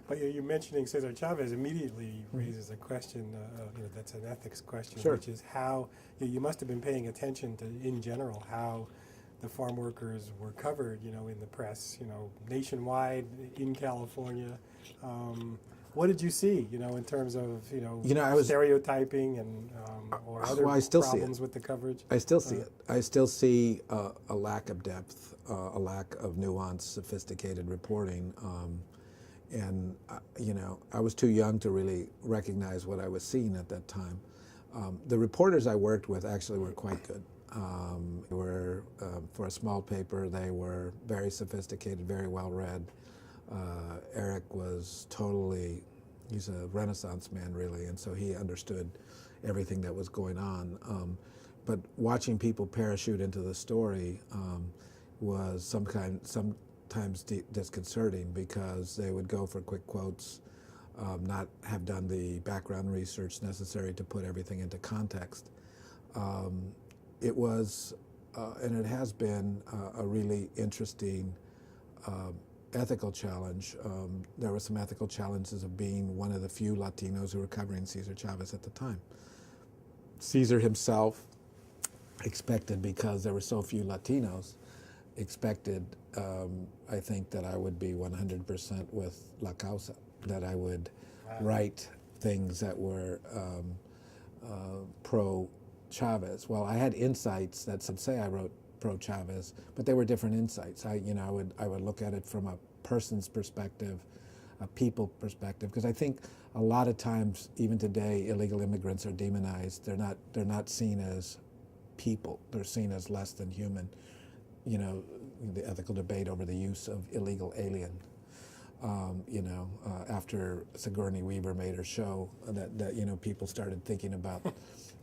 But you mentioning Cesar Chavez immediately raises a question, that's an ethics question, Sure. which is how you must have been paying attention to, in general, how the farm workers were covered, in the press, nationwide, in California. What did you see, in terms of, I was, stereotyping and or other well, I still see it. problems with the coverage? I still see it. I still see a lack of depth, a lack of nuance, sophisticated reporting. And I was too young to really recognize what I was seeing at that time. The reporters I worked with actually were quite good. They were, for a small paper, they were very sophisticated, very well read. Eric was he's a Renaissance man really, and so he understood everything that was going on. But watching people parachute into the story was sometimes disconcerting, because they would go for quick quotes, not have done the background research necessary to put everything into context. It was, and it has been, a really interesting ethical challenge. There were some ethical challenges of being one of the few Latinos who were covering Cesar Chavez at the time. Cesar himself expected, because there were so few Latinos, I think, that I would be 100% with La Causa, that I would write things that were pro-Chavez. Well, I had insights that would say I wrote pro-Chavez, but they were different insights. I would look at it from a person's perspective, a people perspective, because I think a lot of times, even today, illegal immigrants are demonized. They're not seen as people. They're seen as less than human. The ethical debate over the use of illegal alien. After Sigourney Weaver made her show, that people started thinking about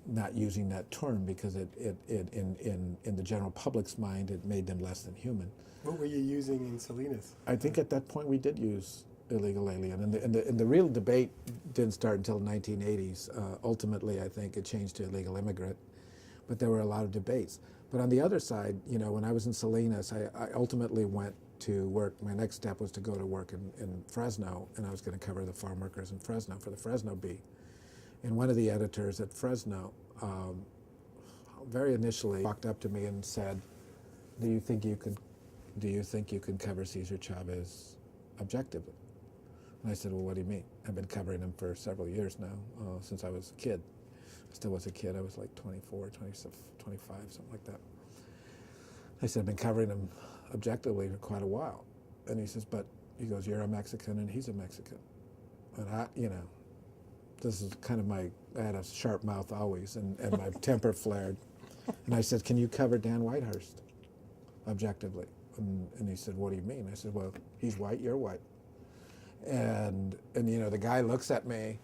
not using that term, because it in the general public's mind, it made them less than human. What were you using in Salinas? I think at that point we did use illegal alien, and the real debate didn't start until the 1980s. Ultimately, I think it changed to illegal immigrant, but there were a lot of debates. But on the other side, when I was in Salinas, I ultimately went to work. My next step was to go to work in Fresno, and I was going to cover the farm workers in Fresno for the Fresno Bee. And one of the editors at Fresno, very initially, walked up to me and said, "Do you think you can cover Cesar Chavez objectively?" And I said, "Well, what do you mean? I've been covering him for several years now, since I was a kid." I still was a kid. I was like 24, 25, something like that. I said, "I've been covering him objectively for quite a while." And he says, he goes, "You're a Mexican and he's a Mexican." And this is kind of I had a sharp mouth always, and my temper flared. And I said, "Can you cover Dan Whitehurst objectively?" And he said, "What do you mean?" I said, "Well, he's white, you're white." And the guy looks at me,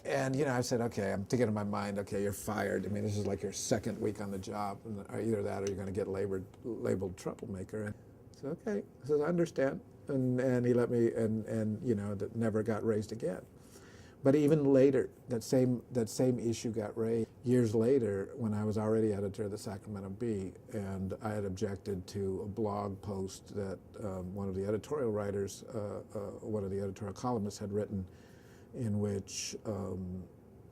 and I said, "Okay," I'm thinking in my mind, "Okay, you're fired. I mean, this is like your second week on the job, and either that or you're going to get labeled troublemaker." And I said, "Okay." I said, "I understand." And he let me, and that never got raised again. But even later, that same issue got raised years later, when I was already editor of the Sacramento Bee, and I had objected to a blog post that one of the editorial writers, one of the editorial columnists had written, in which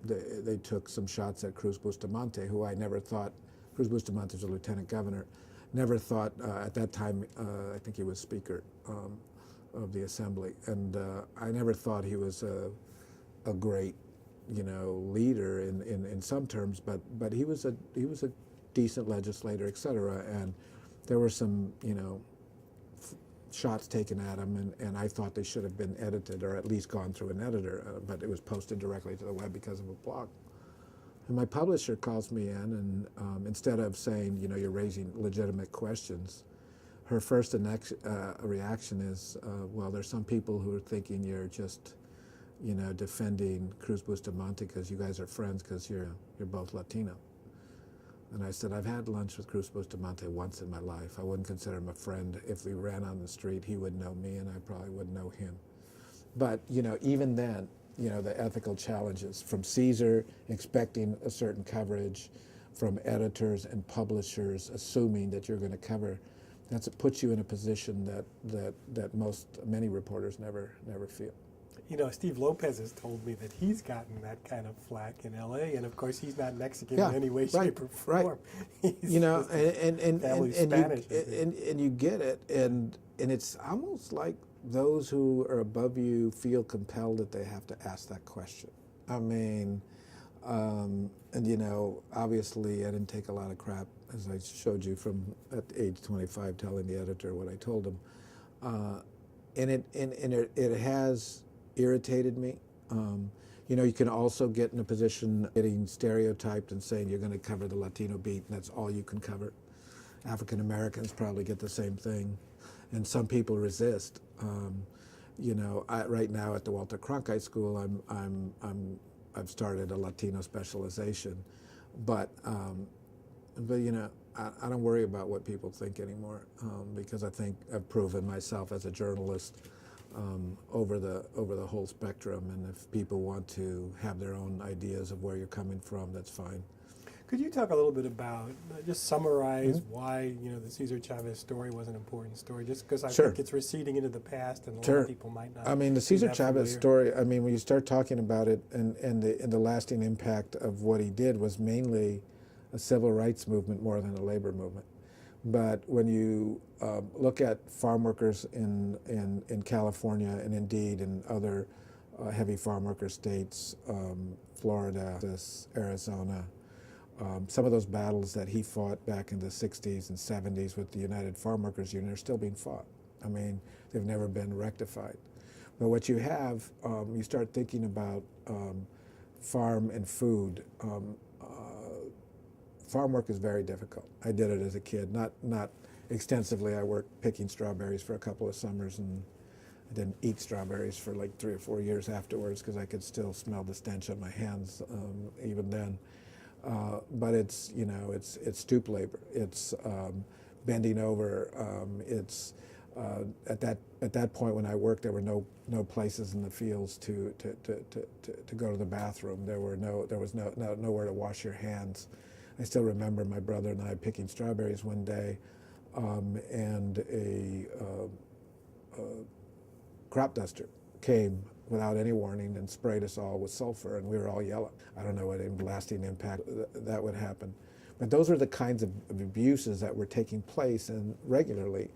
they took some shots at Cruz Bustamante, who I never thought, Cruz Bustamante was a lieutenant governor, never thought at that time, I think he was Speaker of the Assembly, and I never thought he was a great, leader in some terms, but he was a decent legislator, et cetera, and there were some, shots taken at him, and I thought they should have been edited, or at least gone through an editor, but it was posted directly to the web because of a blog. And my publisher calls me in, and instead of saying, you're raising legitimate questions, her first reaction is, well, there's some people who are thinking you're just, defending Cruz Bustamante because you guys are friends because you're both Latino. And I said, "I've had lunch with Cruz Bustamante once in my life. I wouldn't consider him a friend. If we ran on the street, he would know me, and I probably wouldn't know him." But, even then, the ethical challenges from Cesar expecting a certain coverage, from editors and publishers assuming that you're going to cover It puts you in a position that many reporters never feel. You know, Steve Lopez has told me that he's gotten that kind of flack in L.A., and of course he's not Mexican in any way, shape, or form. He's You know, and Spanish, and you get it, and it's almost like those who are above you feel compelled that they have to ask that question. I mean, and you know, obviously I didn't take a lot of crap, as I showed you, from at age 25 telling the editor what I told him, and it has irritated me. You know, you can also get in a position getting stereotyped and saying you're going to cover the Latino beat and that's all you can cover. African Americans probably get the same thing, and some people resist. You know, right now at the Walter Cronkite School, I've started a Latino specialization, but you know, I don't worry about what people think anymore, because I think I've proven myself as a journalist over the whole spectrum, and if people want to have their own ideas of where you're coming from, that's fine. Could you talk a little bit about, just summarize why, you know, the Cesar Chavez story was an important story, just because I think it's receding into the past and a lot of people might not. I mean, the Cesar Chavez story, I mean, when you start talking about it and the lasting impact of what he did was mainly a civil rights movement more than a labor movement. But when you look at farm workers in California and indeed in other heavy farm worker states, Florida, Arizona, some of those battles that he fought back in the 60s and 70s with the United Farm Workers Union are still being fought. I mean, they've never been rectified. But what you have, you start thinking about farm and food. Farm work is very difficult. I did it as a kid, not extensively. I worked picking strawberries for a couple of summers, and I didn't eat strawberries for like 3 or 4 years afterwards because I could still smell the stench on my hands even then. But it's, you know, it's stoop labor. It's bending over. It's at that point when I worked, there were no places in the fields to go to the bathroom. There was nowhere to wash your hands. I still remember my brother and I picking strawberries one day, and a crop duster came without any warning and sprayed us all with sulfur, and we were all yellow. I don't know what lasting impact that would happen. But those are the kinds of abuses that were taking place and regularly,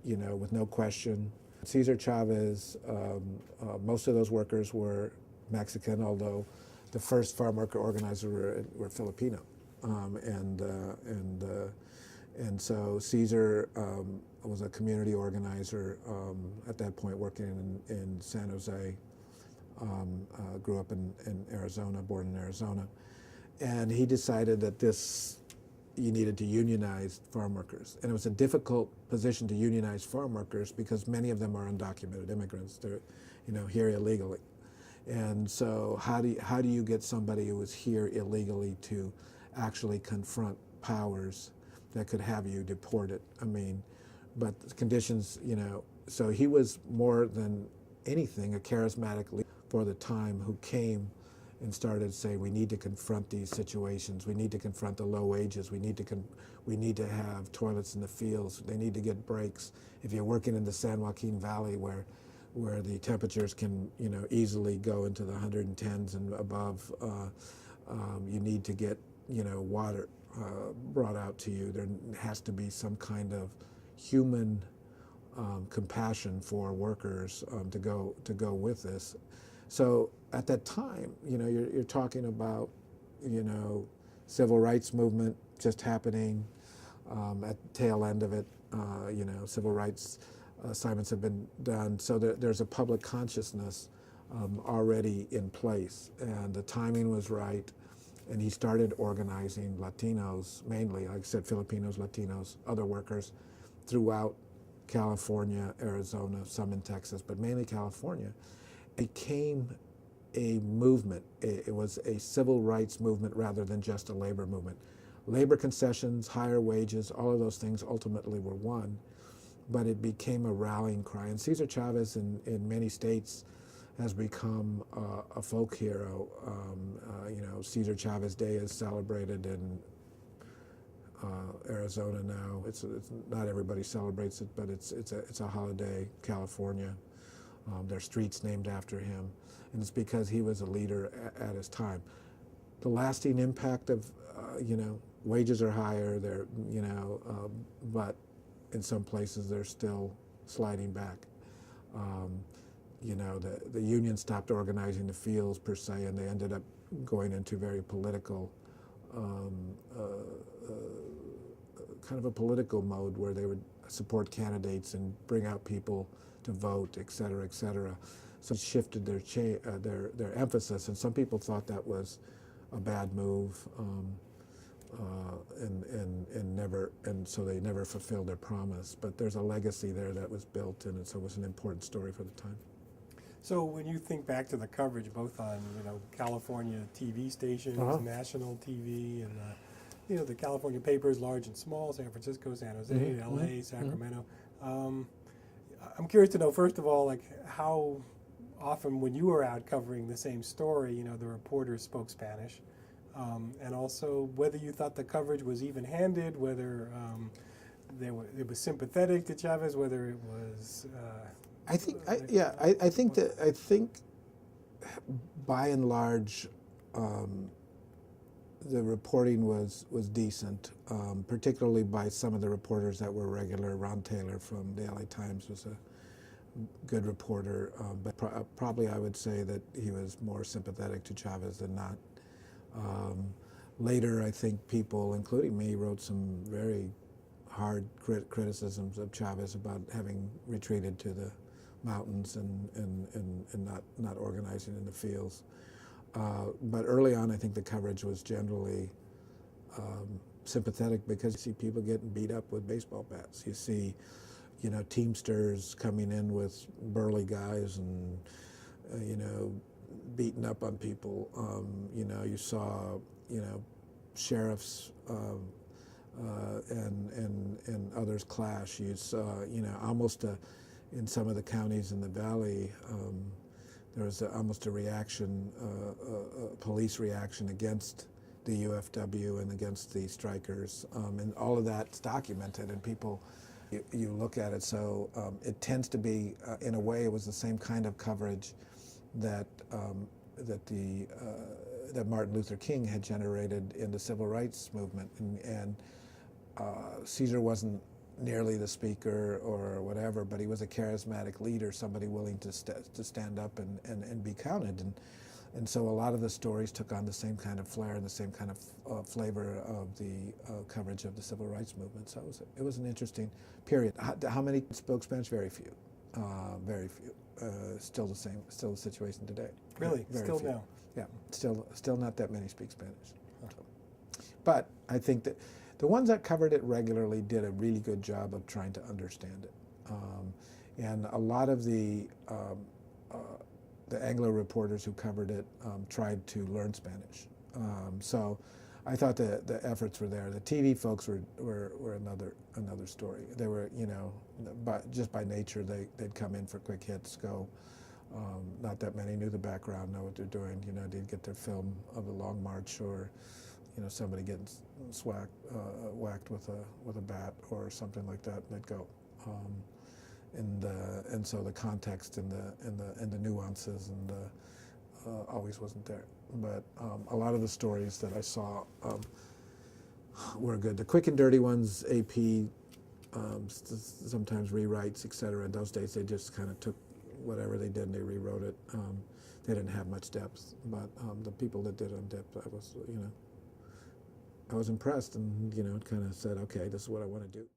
you know, with no question. Cesar Chavez, most of those workers were Mexican, although the first farm worker organizers were Filipino. And so Cesar was a community organizer at that point, working in San Jose. Grew up in Arizona, born in Arizona. And he decided that you needed to unionize farm workers. And it was a difficult position to unionize farm workers because many of them are undocumented immigrants. They're, you know, here illegally. And so how do you get somebody who is here illegally to actually confront powers that could have you deported? I mean, but the conditions, you know, so he was more than anything a charismatic leader for the time who came and started saying, we need to confront these situations. We need to confront the low wages. We need to have toilets in the fields. They need to get breaks. If you're working in the San Joaquin Valley where the temperatures can, you know, easily go into the 110s and above, you need to get, you know, water brought out to you. There has to be some kind of human compassion for workers to go with this. So at that time, you know, you're talking about, you know, civil rights movement just happening at the tail end of it. You know, civil rights assignments have been done, so there's a public consciousness already in place, and the timing was right. And he started organizing Latinos, mainly, like I said, Filipinos, Latinos, other workers throughout California, Arizona, some in Texas, but mainly California. It became a movement. It was a civil rights movement rather than just a labor movement. Labor concessions, higher wages, all of those things ultimately were won, but it became a rallying cry. And Cesar Chavez in many states has become a folk hero. You know, Cesar Chavez Day is celebrated in Arizona now. It's not everybody celebrates it, but it's a holiday. California, their streets named after him, and it's because he was a leader at his time. The lasting impact of wages are higher. But in some places they're still sliding back. The union stopped organizing the fields per se, and they ended up going into very political, kind of a political mode where they would support candidates and bring out people to vote, et cetera, et cetera. So it shifted their emphasis, and some people thought that was a bad move, and so they never fulfilled their promise. But there's a legacy there that was built, and so it was an important story for the time. So when you think back to the coverage, both on California TV stations, national TV, and the California papers, large and small, San Francisco, San Jose, LA, Sacramento. I'm curious to know, first of all, like how often when you were out covering the same story, the reporters spoke Spanish, and also whether you thought the coverage was even-handed, whether it was sympathetic to Chavez, whether it was. I think by and large, the reporting was decent, particularly by some of the reporters that were regular. Ron Taylor from the LA Times was a good reporter, but probably I would say that he was more sympathetic to Chavez than not. Later, I think people, including me, wrote some very hard criticisms of Chavez about having retreated to the mountains and not organizing in the fields. But early on, I think the coverage was generally sympathetic because you see people getting beat up with baseball bats. You see, Teamsters coming in with burly guys and, beating up on people. You saw, sheriffs and others clash. You saw, almost in some of the counties in the valley, there was almost a reaction, a police reaction against the UFW and against the strikers, and all of that's documented, and people, you look at it, so it tends to be, in a way, it was the same kind of coverage that Martin Luther King had generated in the civil rights movement, and Caesar wasn't nearly the speaker or whatever, but he was a charismatic leader, somebody willing to stand up and be counted. And so a lot of the stories took on the same kind of flair and the same kind of flavor of the coverage of the civil rights movement. So it was an interesting period. How many spoke Spanish? Very few. Very few. Still the same. Still the situation today. Really? Very still few. now? Yeah. Still not that many speak Spanish. So. But I think that the ones that covered it regularly did a really good job of trying to understand it. And a lot of the Anglo reporters who covered it tried to learn Spanish. So I thought the efforts were there. The TV folks were another story. They were, just by nature, they'd come in for quick hits, go. Not that many knew the background, know what they're doing. They'd get their film of the Long March, or somebody getting whacked with a bat or something like that, and they'd go. And so the context and the nuances always wasn't there. But a lot of the stories that I saw were good. The quick and dirty ones, AP, sometimes rewrites, etc. In those days, they just kind of took whatever they did and they rewrote it. They didn't have much depth, but the people that did on depth, I was impressed, and kind of said, okay, this is what I want to do.